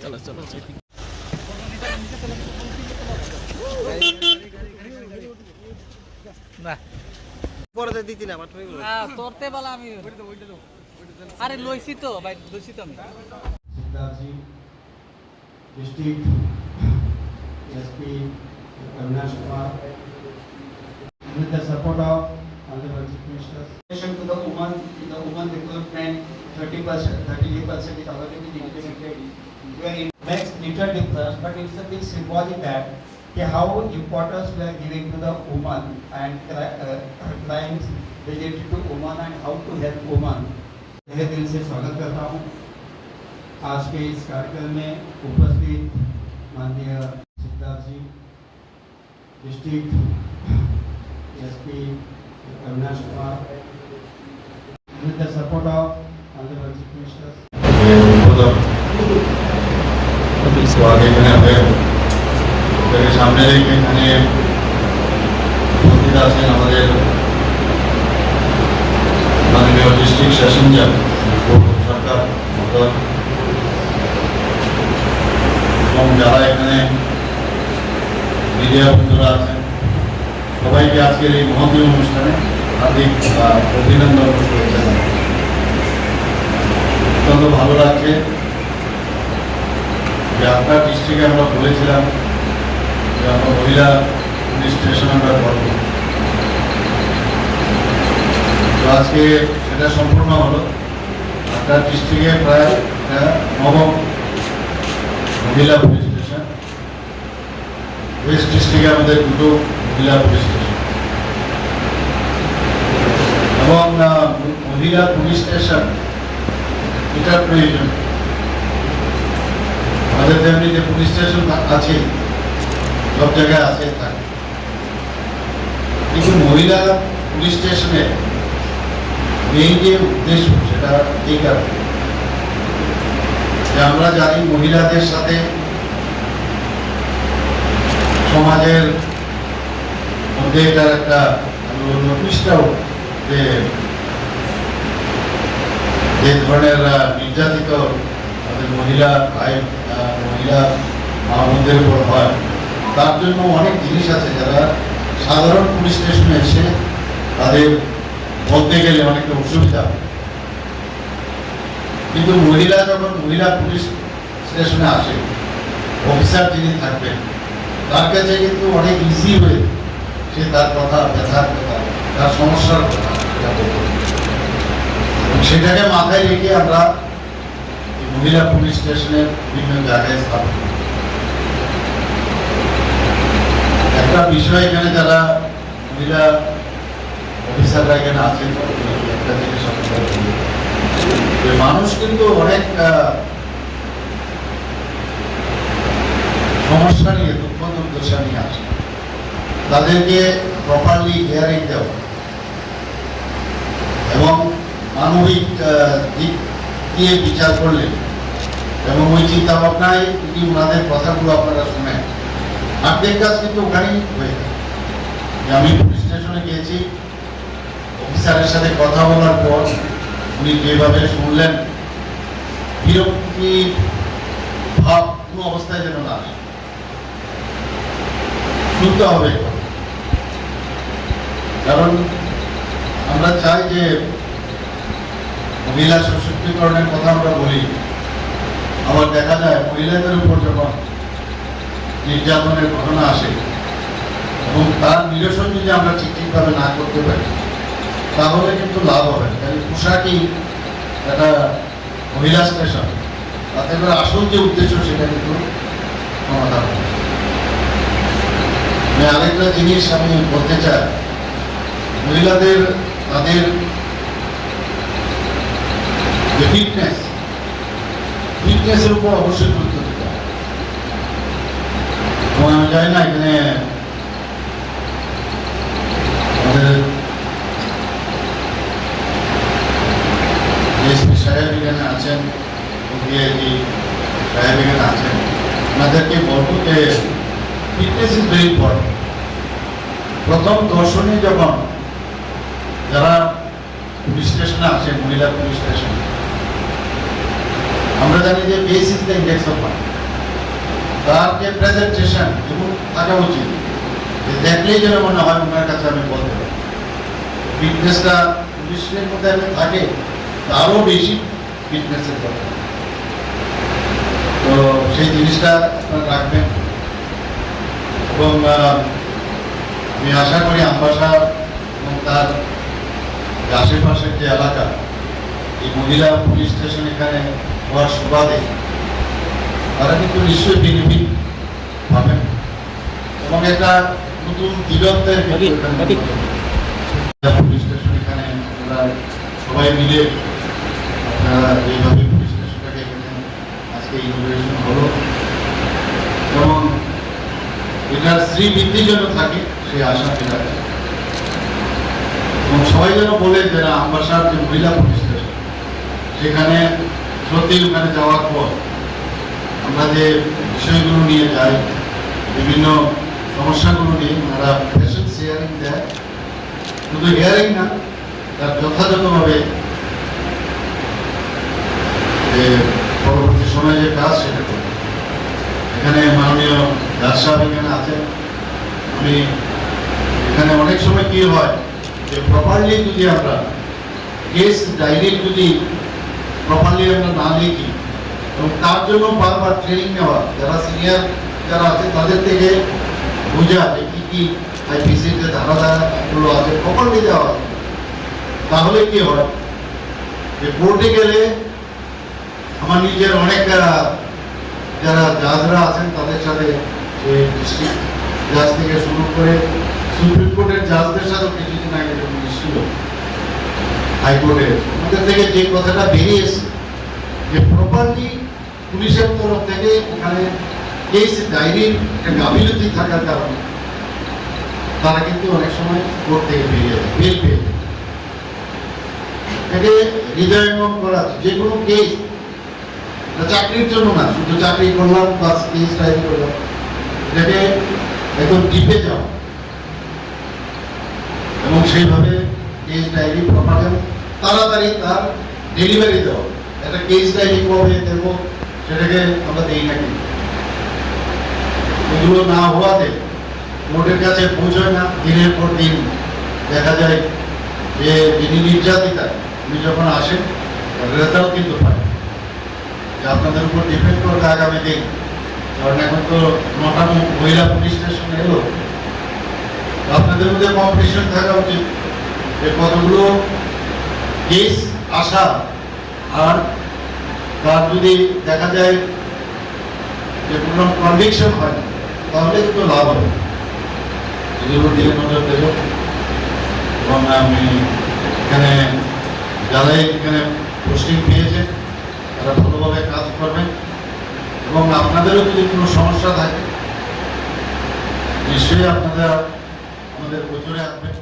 चलो चलो না পরে দিতি না মাত্র তোরতে বলা আমি আরে লইছি তো ভাই লইছি তো আমি Siddharthi district SP Avinash Kumar with the support of Honorable Chief Minister. To the women recruitment 38% is already been implemented. Where it makes little difference, but it's a big symbolic that how importance we are giving to the woman and crimes related to woman and how to help woman. तहे दिल से स्वागत करता हूँ आज के इस कार्यक्रम में उपस्थित माननीय Siddharth ji district SP Avinash Kumar with the support of Honorable Chief Minister. तो आगे मेरे सामने এখানে উপস্থিত আছেন আমাদের মাননীয় ডিস্ট্রিক্ট সেশন জাজ সরকার মহোদয় এবং যারা এখানে মিডিয়া বন্ধুরা আছেন সবাইকে আজকের এই মহতীয় অনুষ্ঠানে হার্দিক অভিনন্দন করেছেন। অত্যন্ত ভালো লাগছে যে আপনার ডিস্ট্রিক্টে আমরা বলেছিলাম যে আমরা মহিলা পুলিশ স্টেশন আমরা করব, তো আজকে সেটা সম্পূর্ণ হলো। আপনার ডিস্ট্রিক্টে প্রায় নবম মহিলা পুলিশ স্টেশন, ওয়েস্ট ডিস্ট্রিক্টে আমাদের দুটো মহিলা পুলিশ স্টেশন এবং মহিলা পুলিশ স্টেশন এটার প্রয়োজন। আমাদের তেমনি যে পুলিশ স্টেশন আছে সব জায়গায় আছে থাকে, কিন্তু মহিলা পুলিশ স্টেশনে মেইন যে উদ্দেশ্য সেটা এই কারণে যে আমরা জানি মহিলাদের সাথে সমাজের মধ্যে এটার একটা নোটিশটাও যে ধরনের নির্যাতিত আমাদের মহিলা ভাই মহিলা আমাদের উপর হয়, তার জন্য অনেক জিনিস আছে যারা সাধারণ পুলিশ স্টেশনে এসে তাদের বলতে গেলে অনেকটা অসুবিধা। কিন্তু মহিলা যখন মহিলা পুলিশ স্টেশনে আসে, অফিসার যিনি থাকবেন তার কাছে কিন্তু অনেক ইজি হয়ে সে তার কথা, ব্যথার কথা, তার সমস্যার কথা সেটাকে মাথায় রেখে আমরা মহিলা পুলিশ স্টেশনের বিভিন্ন জায়গায় স্থাপন করি। একটা বিষয় এখানে যারা মহিলা অফিসাররা এখানে আছেন একটা জিনিস মানুষ কিন্তু অনেক সমস্যা নিয়ে দুঃখ দুর্দশা নিয়ে আসে, তাদেরকে প্রপারলি হিয়ারিং দেওয়া এবং মানবিক দিক দিয়ে বিচার করলেন এবং ওই চিন্তা ভাবনায় যদি ওনাদের কথাগুলো আপনারা শুনেন, আপনাদের কাজ কিন্তু ওখানেই হয়ে যায়। আমি পুলিশ স্টেশনে গিয়েছি, অফিসারের সাথে কথা বলার পর উনি যেভাবে শুনলেন, বিরক্তি ভাব কোনো অবস্থায় যেন না আসে, শুনতে হবে। কারণ আমরা চাই যে মহিলা সশক্তিকরণের কথা আমরা বলি, আবার দেখা যায় মহিলাদের উপর যখন নির্যাতনের ঘটনা আসে এবং তার নিরসন যদি আমরা ঠিকভাবে না করতে পারি তাহলে কিন্তু লাভ হবে না। কারণ পোশাকই একটা মহিলা স্টেশন, তাতে করে আসল যে উদ্দেশ্য সেটা কিন্তু সমাধান হবে। আরেকটা জিনিস আমি বলতে চাই, মহিলাদের তাদের যে ফিটনেসের উপর অবশ্যই গুরুত্ব দিতে হবে। এবং আমি জানি না এখানে আমাদের এসপি সাহেব এখানে আছেন, ডিআইজি সাহেব এখানে আছেন, ওনাদেরকে বলবো যে ফিটনেস ইজ ভেরি ইম্পর্টেন্ট। প্রথম দর্শনে যখন যারা পুলিশ স্টেশনে আসে, মহিলা পুলিশ স্টেশন, আমরা জানি যে base is the index of mind. তার যে প্রেজেন্টেশন এবং থাকা উচিত, যে দেখলেই যেন মনে হয় ওনার কাছে আমি বলতে পারি। ফিটনেসটা পুলিশের মধ্যে আমি থাকে, আরও বেশি ফিটনেসের দরকার। তো সেই জিনিসটা আপনারা রাখবেন। এবং আমি আশা করি আমবাসা এবং তার আশেপাশের যে এলাকা, এই মহিলা পুলিশ স্টেশন এখানে হওয়ার সুবাদে তারা কিন্তু নিশ্চয়ই বেনিফিট পাবেন এবং একটা নতুন দিগন্তের পুলিশ স্টেশন এখানে আপনারা সবাই মিলে আপনারা এইভাবে পুলিশ স্টেশনটাকে এখানে আজকে ইনোভেশন হলো এবং এটার শ্রীবৃদ্ধি যেন থাকে সেই আশা পেলাম। এবং সবাই যেন বলে যে আমবাসার যে মহিলা পুলিশ স্টেশন, সেখানে সত্যি ওখানে যাওয়ার পর আমরা যে বিষয়গুলো নিয়ে যাই, বিভিন্ন সমস্যাগুলো নিয়ে ওনারা পেশেন্টস হিয়ারিং দেয়, শুধু হিয়ারিং না, তার যথাযথভাবে যে পরবর্তী সময়ে যে কাজ সেটা করবে। এখানে মাননীয় জাজ সাহেব এখানে আছেন। আমি এখানে অনেক সময় কি হয় যে প্রপারলি যদি আমরা কেস ডায়েরি যদি প্রপারলি আমরা না লিখি এবং তার জন্য বারবার ট্রেনিং নেওয়া, যারা সিনিয়র যারা আছে তাদের থেকে বোঝা যে কি কি আইপিসির যে ধারাগুলো আছে প্রপারলি দেওয়া হয়, তাহলে কি হয় যে কোর্টে গেলে আমার নিজের অনেক যারা জাজরা আছেন তাদের সাথে, ডিস্ট্রিক্ট জাজ থেকে শুরু করে সুপ্রিম কোর্টের জাজদের সাথেও কিছুদিন আগে যখন ছিল হাইকোর্টের, ওদের থেকে যে কথাটা বেরিয়েছে যে প্রপারলি পুলিশের তরফ থেকে ওখানে কেস ডায়েরির একটা গাফিলতি থাকার কারণে তারা কিন্তু অনেক সময় কোর্ট থেকে বেরিয়ে যায়, বেল পেয়ে যায়। এটাকে হৃদয়ঙ্গম করা, যে কোনো কেস চাকরির জন্য না, শুধু চাকরি করলাম বা কেস ডায়েরি করলাম, এটাকে একদম ডিপে যাও এবং সেইভাবে কেস ডায়েরি প্রপারলি তাড়াতাড়ি তার ডেলিভারি দেওয়া। একটা কেস ডায়েরি কবে দেবো সেটাকে আমরা দেই না, কিন্তু এগুলো না হওয়াতে কোর্টের কাছে পৌঁছয় না। দিনের পর দিন দেখা যায় যে যিনি নির্যাতিতা উনি যখন আসেন রেজাল্ট কিন্তু পায়, যে আপনাদের উপর ডিপেন্ড করবে আগামী দিন। কারণ এখন তো 9টা মহিলা পুলিশ স্টেশন এলো, আপনাদের মধ্যে কম্পিটিশন থাকা উচিত যে কতগুলো কেস আসা, আর তার যদি দেখা যায় যে কোনো কনভিকশন হয় তাহলে কিন্তু লাভ হবে। এগুলোর দিকে নজর দেব এবং আমি এখানে যারাই এখানে পোস্টিং পেয়েছে তারা ভালোভাবে কাজ করবেন এবং আপনাদেরও যদি কোনো সমস্যা থাকে নিশ্চয়ই আপনারা আমাদের গোচরে আসবেন।